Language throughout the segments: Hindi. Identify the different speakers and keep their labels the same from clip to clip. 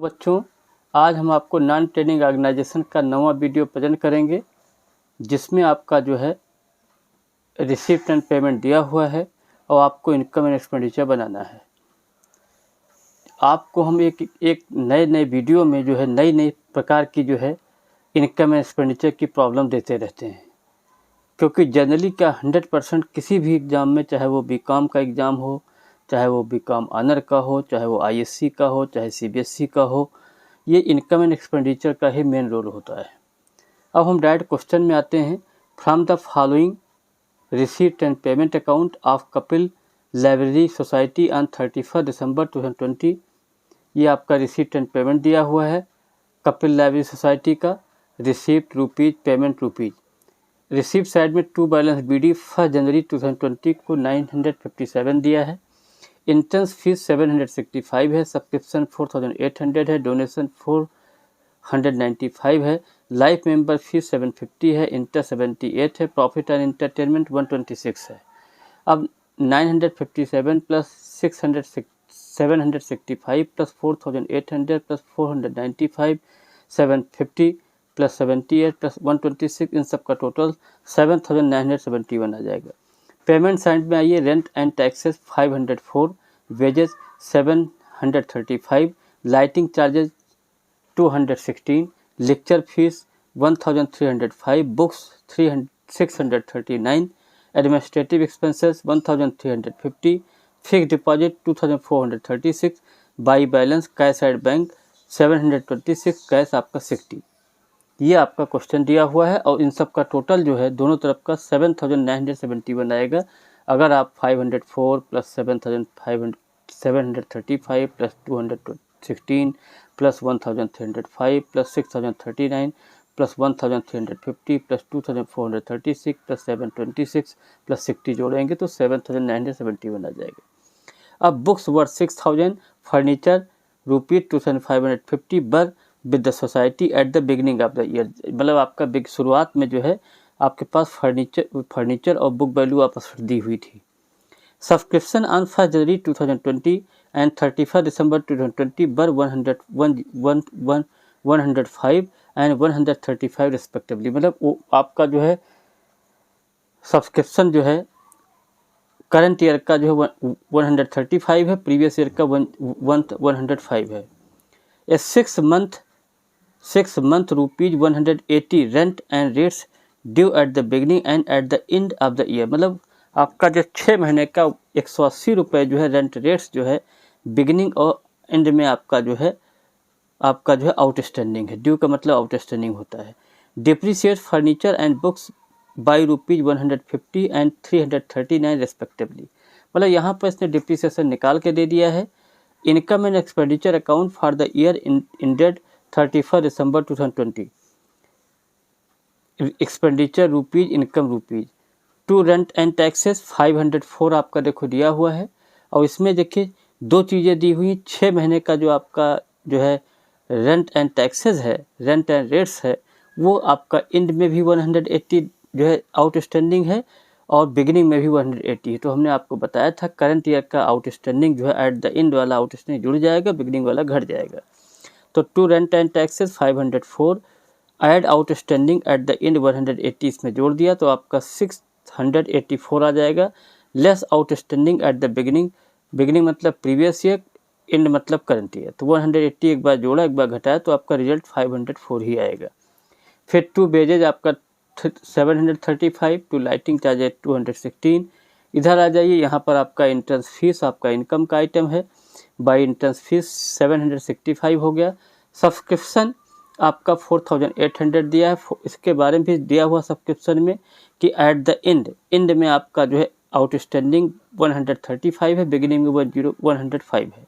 Speaker 1: बच्चों, आज हम आपको नॉन ट्रेडिंग ऑर्गेनाइजेशन का नवा वीडियो प्रेजेंट करेंगे, जिसमें आपका जो है रिसिप्ट एंड पेमेंट दिया हुआ है और आपको इनकम एंड एक्सपेंडिचर बनाना है। आपको हम एक नए वीडियो में जो है नई प्रकार की जो है इनकम एंड एक्सपेंडिचर की प्रॉब्लम देते रहते हैं, क्योंकि जनरली क्या 100% किसी भी एग्ज़ाम में, चाहे वो बीकॉम का एग्ज़ाम हो, चाहे वो बीकॉम ऑनर का हो, चाहे वो आईएससी का हो, चाहे सीबीएसई का हो, ये इनकम एंड एक्सपेंडिचर का ही मेन रोल होता है। अब हम डायरेक्ट क्वेश्चन में आते हैं। From the following receipt and payment account of Kapil library society on 31 December 2020। ये आपका रिसीप्ट एंड पेमेंट दिया हुआ है कपिल लाइब्रेरी सोसाइटी का। Receipt rupees, payment rupees. Receipt side में टू बैलेंस बीडी 1 जनवरी 2020 को 957 दिया है। इंट्रेंस फीस 765 है। सब्सक्रिप्शन 4800 है। डोनेशन 495 है। लाइफ मेंबर फीस 750 है। इंटर 78 है। प्रॉफिट एंड इंटरटेनमेंट 126 है। अब 957 plus 765 plus 4800 plus 495 750 plus 78 plus 126, इन सब का टोटल 7971 आ जाएगा। पेमेंट साइड में आइए। Rent and taxes 504, wages 735, lighting charges 216, lecture fees 1305, books 639, administrative expenses 1350, fix deposit 2436, by balance cash side bank 726, cash आपका 60। ये आपका क्वेश्चन दिया हुआ है और इन सब का टोटल जो है दोनों तरफ का 7971 आएगा। अगर आप 504 plus 735 plus 216 plus 1305 plus 6039 plus 1350 plus 2436 plus 726 plus 60 जोड़ेंगे तो 7971 आ जाएगा। अब बुक्स वर्थ 6000, फर्नीचर रुपीज़ 2550 बर with the society at the beginning of the year. मतलब आपका बिग शुरुआत में जो है आपके पास फर्नीचर और बुक वैल्यू आपस दी हुई थी। Subscription on 1 January 2020 and 31 December 2020 बर 105 एंड 135 रिस्पेक्टिवली। मतलब वो आपका जो है सब्सक्रिप्शन जो है करंट ईयर का जो है 135 है, प्रीवियस ईयर का 105 है। ए 6 month rupees 180 rent and rates due at the beginning and eight the end of the year. मतलब आपका जो 6 महीने का 180 रुपये जो है रेंट रेट्स जो है बिगनिंग और एंड में आपका जो है आउटस्टैंडिंग है। ड्यू का मतलब आउटस्टैंडिंग होता है। Depreciate furniture and books by rupees 150 and 339 respectively. मतलब यहाँ पर इसने डिप्रिसिएशन निकाल के दे दिया है। Income and expenditure account for the year ended 31 December 2020। Expenditure rupees, income rupees. To rent and taxes 504 आपका देखो दिया हुआ है और इसमें देखिए दो चीज़ें दी हुई। 6 महीने का जो आपका जो है रेंट एंड टैक्सेस है, रेंट एंड रेट्स है, वो आपका एंड में भी 180 जो है आउटस्टैंडिंग है और बिगिनिंग में भी 180 है। तो हमने आपको बताया था करंट ईयर का आउटस्टैंडिंग जो है एट द एंड वाला आउटस्टैंडिंग जुड़ जाएगा, बिगिनिंग वाला घट जाएगा। तो to rent and taxes 504, add outstanding at the end 180 इसमें जोड़ दिया तो आपका 684 आ जाएगा। Less outstanding at the beginning मतलब प्रीवियस ईयर, एंड मतलब करंट ईयर। तो 180 एक बार जोड़ा एक बार घटाया तो आपका रिजल्ट 504 ही आएगा। फिर टू बेजेज आपका 735, टू लाइटिंग चार्जेज 216। इधर आ जाइए, यहाँ पर आपका इंट्रेंस फीस आपका इनकम का आइटम है। बाई इंट्रेंस फीस 765 हो गया। सब्सक्रिप्शन आपका 4800 दिया है। इसके बारे में भी दिया हुआ सब्सक्रिप्शन में कि एट द एंड में आपका जो है आउटस्टैंडिंग 135 है, बिगिनिंग में 105 है।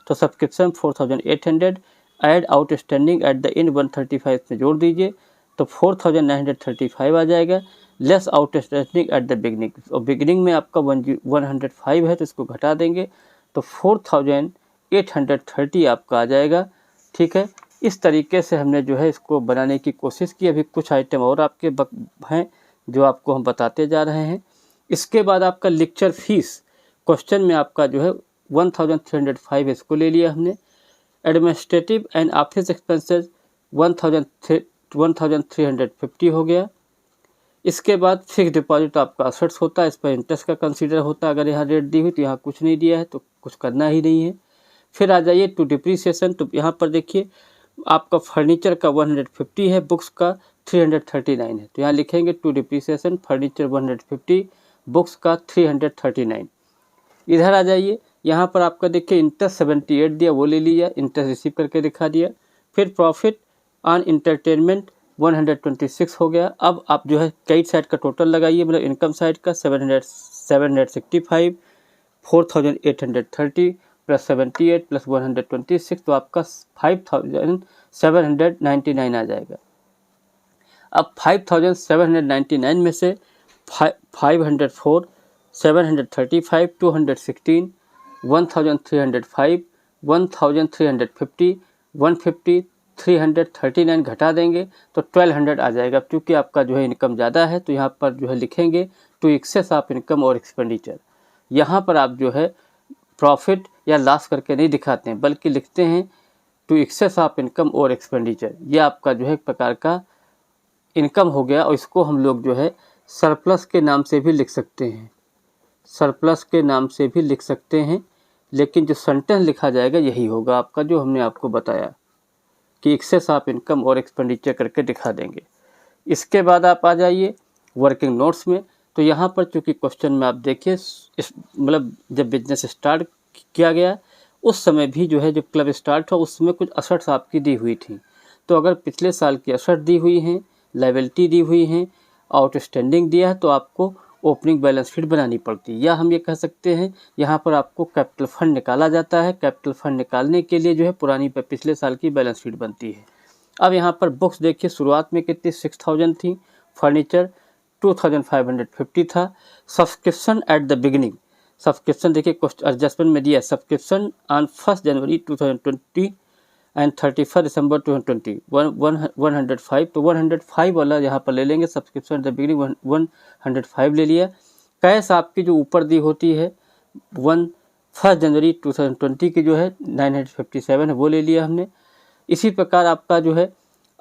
Speaker 1: तो subscription 4800, add outstanding at the and 135 में जोड़ दीजिए तो 4935 आ जाएगा। Less outstanding at the beginning, और बिगनिंग में आपका 105 है तो इसको घटा देंगे तो 4830 आपका आ जाएगा। ठीक है, इस तरीके से हमने जो है इसको बनाने की कोशिश की। अभी कुछ आइटम और आपके हैं जो आपको हम बताते जा रहे हैं। इसके बाद आपका लेक्चर फीस क्वेश्चन में आपका जो है 1305 इसको ले लिया हमने। एडमिनिस्ट्रेटिव एंड ऑफिस एक्सपेंसेस 1350 हो गया। इसके बाद फिक्स डिपॉजिट आपका असेट्स होता है, इस पर इंटरेस्ट का कंसीडर होता है। अगर यहाँ रेट दी हुई तो यहाँ कुछ नहीं दिया है तो कुछ करना ही नहीं है। फिर आ जाइए टू डिप्रीसिएशन, तो यहाँ पर देखिए आपका फर्नीचर का 150 है, बुक्स का 339 है, तो यहाँ लिखेंगे टू डिप्रीसिएशन फर्नीचर 150, बुक्स का 339। इधर आ जाइए, यहाँ पर आपका देखिए इंटरेस्ट 78 दिया, वो ले लिया, इंटरेस्ट रिसीव करके दिखा दिया। फिर प्रॉफिट ऑन इंटरटेनमेंट 126 हो गया। अब आप जो है क्रेडिट साइड का टोटल लगाइए, मतलब इनकम साइड का 765, 4830 प्लस 78 प्लस 126, तो आपका 5799 आ जाएगा। अब 5799 में से 504, 735, 216, 1305, 1350, 150, 339 घटा देंगे तो 1200 आ जाएगा। क्योंकि आपका जो है इनकम ज़्यादा है तो यहाँ पर जो है लिखेंगे टू एक्सेस ऑफ इनकम और एक्सपेंडिचर। यहाँ पर आप जो है प्रॉफिट या लॉस करके नहीं दिखाते हैं, बल्कि लिखते हैं टू एक्सेस ऑफ इनकम और एक्सपेंडिचर। ये आपका जो है एक प्रकार का इनकम हो गया, और इसको हम लोग जो है सरप्लस के नाम से भी लिख सकते हैं, सरप्लस के नाम से भी लिख सकते हैं। लेकिन जो सेंटेंस लिखा जाएगा यही होगा आपका, जो हमने आपको बताया कि एक्सेस ऑफ इनकम और एक्सपेंडिचर करके दिखा देंगे। इसके बाद आप आ जाइए वर्किंग नोट्स में, तो यहाँ पर चूँकि क्वेश्चन में आप देखिए मतलब जब बिजनेस स्टार्ट किया गया उस समय भी जो है जब क्लब स्टार्ट हुआ उस समय कुछ असेट्स आपकी दी हुई थी। तो अगर पिछले साल की असेट दी हुई हैं, लायबिलिटी दी हुई हैं, आउटस्टैंडिंग दिया है, तो आपको ओपनिंग बैलेंस शीट बनानी पड़ती है। या हम ये कह सकते हैं यहाँ पर आपको कैपिटल फंड निकाला जाता है। कैपिटल फंड निकालने के लिए जो है पुरानी पिछले साल की बैलेंस शीट बनती है। अब यहाँ पर बुक्स देखिए शुरुआत में कितनी 6000 थी, फर्नीचर 2550 था। Subscription eight the beginning, subscription देखिए एडजस्टमेंट में दिया, subscription on 1 January 2020 and 31 December 2020 105, तो 105 वाला यहाँ पर ले लेंगे। सब्सक्रिप्शन एट द बिगिनिंग 105 ले लिया। कैश आपकी जो ऊपर दी होती है 1 जनवरी 2020 की जो है 957 है, वो ले लिया हमने। इसी प्रकार आपका जो है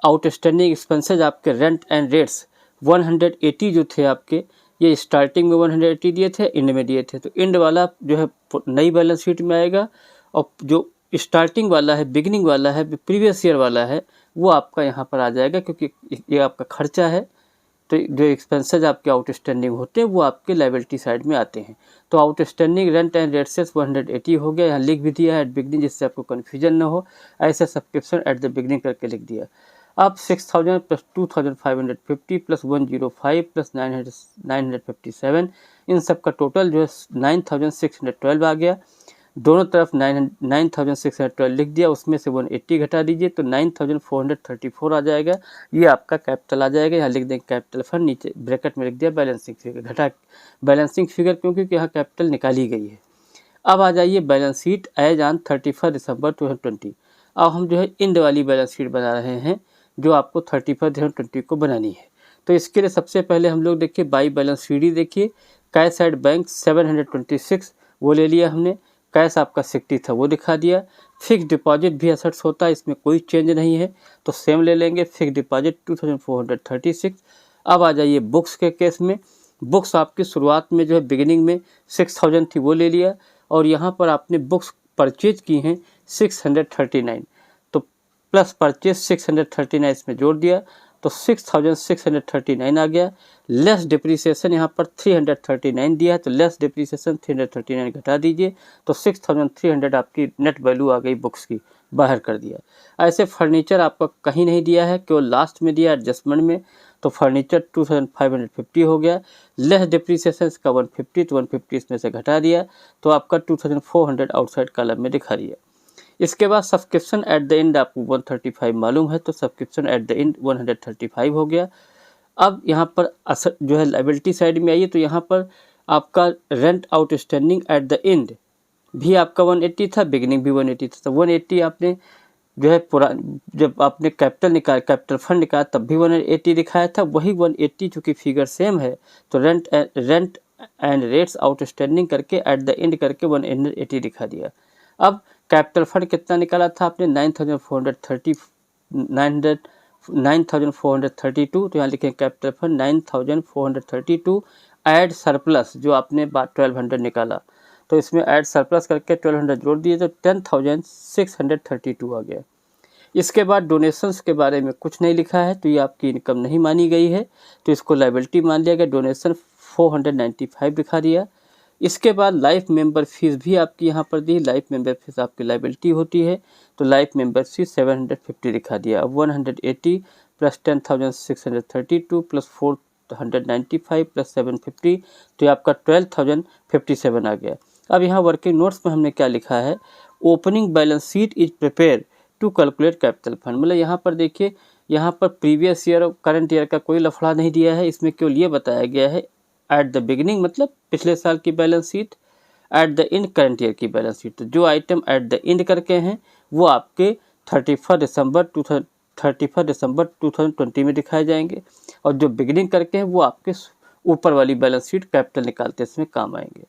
Speaker 1: आउटस्टैंडिंग एक्सपेंसेज आपके रेंट एंड रेट्स 180 जो थे आपके, ये स्टार्टिंग में 180 दिए थे, एंड में दिए थे, तो एंड वाला जो है नई बैलेंस शीट में आएगा, और जो स्टार्टिंग वाला है, बिगिनिंग वाला है, प्रीवियस ईयर वाला है, वो आपका यहाँ पर आ जाएगा, क्योंकि ये आपका खर्चा है। तो जो एक्सपेंसेज आपके आउटस्टैंडिंग होते हैं वो आपके लायबिलिटी साइड में आते हैं। तो आउटस्टैंडिंग रेंट एंड रेट्स 180 हो गया, यहाँ लिख भी दिया है एट बिगनिंग, जिससे आपको कन्फ्यूजन ना हो। ऐसे सब्सक्रिप्शन एट द बिगनिंग करके लिख दिया। अब 6000 प्लस 2550 प्लस 105 प्लस 957, इन सब का टोटल जो है 9612 आ गया। दोनों तरफ 9612 लिख दिया, उसमें से 180 घटा दीजिए तो 9434 आ जाएगा। ये आपका कैपिटल आ जाएगा। यहाँ लिख देंगे कैपिटल फंड, नीचे ब्रैकेट में लिख दिया बैलेंसिंग फिगर, घटा बैलेंसिंग फिगर क्योंकि यहाँ कैपिटल निकाली गई है। अब आ जाइए balance sheet as on 31 December 2020। अब हम जो है इंड वाली बैलेंस शीट बना रहे हैं, जो आपको 31 दिसंबर 2020 को बनानी है। तो इसके लिए सबसे पहले हम लोग देखिए बाई बैलेंस शीट ही देखिए। कैश एट बैंक 726 वो ले लिया हमने, कैश आपका 60 था वो दिखा दिया। फिक्स डिपॉजिट भी असेट्स होता है, इसमें कोई चेंज नहीं है, तो सेम ले लेंगे। Fix deposit 2436। अब आ जाइए बुक्स के केस में। बुक्स आपकी शुरुआत में जो है बिगिनिंग में 6000 थी वो ले लिया, और यहाँ पर आपने बुक्स परचेज की हैं 639, तो प्लस परचेज 639 इसमें जोड़ दिया तो 6639 आ गया। लेस डिप्रीसिएशन यहाँ पर 339 दिया है, तो लेस डिप्रीसिएशन 339 घटा दीजिए तो 6300 आपकी नेट वैल्यू आ गई बुक्स की, बाहर कर दिया। ऐसे फर्नीचर आपका कहीं नहीं दिया है, केवल लास्ट में दिया एडजस्टमेंट में, तो फर्नीचर 2550 हो गया। लेस डिप्रीसिएशन का 150, तो 150 इसमें से घटा दिया तो आपका 2400 आउटसाइड कॉलम में दिखा दिया। इसके बाद सब्सक्रिप्शन एट द एंड आपको 135 मालूम है, तो सब्सक्रिप्शन एट द एंड 135 हो गया। अब यहाँ पर जो है लायबिलिटी साइड में आइए, तो यहाँ पर आपका rent outstanding at the and भी आपका 180 था, बिगिनिंग भी 180 था। तो 180 आपने जो है जब आपने कैपिटल फंड निकाला तब भी 180 दिखाया था, वही 180 चूँकि फिगर सेम है तो रेंट एंड रेट्स आउटस्टैंडिंग करके एट द एंड करके 180 दिखा दिया। अब कैपिटल फंड कितना निकाला था आपने 9,432, तो यहाँ लिखें कैपिटल फंड 9,432 ऐड सरप्लस जो आपने 1200 निकाला, तो इसमें ऐड सरप्लस करके 1200 जोड़ दिए तो 10,632 आ गया। इसके बाद डोनेशंस के बारे में कुछ नहीं लिखा है, तो ये आपकी इनकम नहीं मानी गई है, तो इसको लायबिलिटी मान लिया गया। डोनेशन 495 दिखा दिया। इसके बाद लाइफ मेंबर फीस भी आपकी यहाँ पर दी। लाइफ मेंबर फीस आपकी लायबिलिटी होती है, तो लाइफ मेंबर फीस 750 दिखा दिया। अब 180 प्लस 10,632 प्लस 495 प्लस 750, तो ये आपका 12,057 आ गया। अब यहाँ वर्किंग नोट्स में हमने क्या लिखा है, opening balance sheet is prepare to calculate capital fund. मतलब यहाँ पर देखिए, यहाँ पर प्रीवियस ईयर और करंट ईयर का कोई लफड़ा नहीं दिया है, इसमें केवल ये बताया गया है एट द बिगिनिंग मतलब पिछले साल की balance sheet, eight the and current year की बैलेंस शीट। तो जो आइटम एट द एंड करके हैं वो आपके 31 दिसंबर 2020 में दिखाए जाएंगे, और जो बिगिनिंग करके हैं वो आपके ऊपर वाली बैलेंस शीट कैपिटल निकालते इसमें काम आएंगे।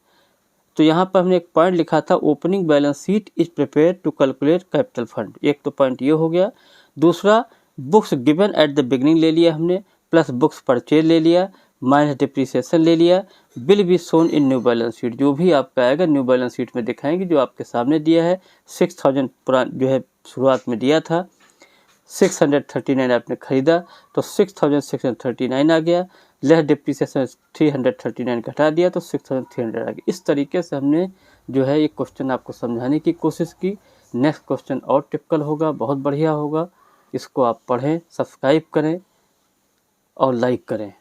Speaker 1: तो यहाँ पर हमने एक पॉइंट लिखा था, opening balance sheet is prepare to calculate capital fund. एक तो पॉइंट ये हो गया। दूसरा, books given at the beginning ले लिया हमने, प्लस बुक्स परचेज ले लिया, माइनस डिप्रिसिएशन ले लिया। Bill be shown in new balance sheet, जो भी आपका आएगा न्यू बैलेंस शीट में दिखाएंगे। जो आपके सामने दिया है 6000 पुरान जो है शुरुआत में दिया था, 639 आपने खरीदा तो 6639 आ गया, लेस डिप्रिसिएशन 339 घटा दिया तो 6300 आ गया। इस तरीके से हमने जो है ये क्वेश्चन आपको समझाने की कोशिश की। नेक्स्ट क्वेश्चन और टिपिकल होगा, बहुत बढ़िया होगा, इसको आप पढ़ें, सब्सक्राइब करें और लाइक करें।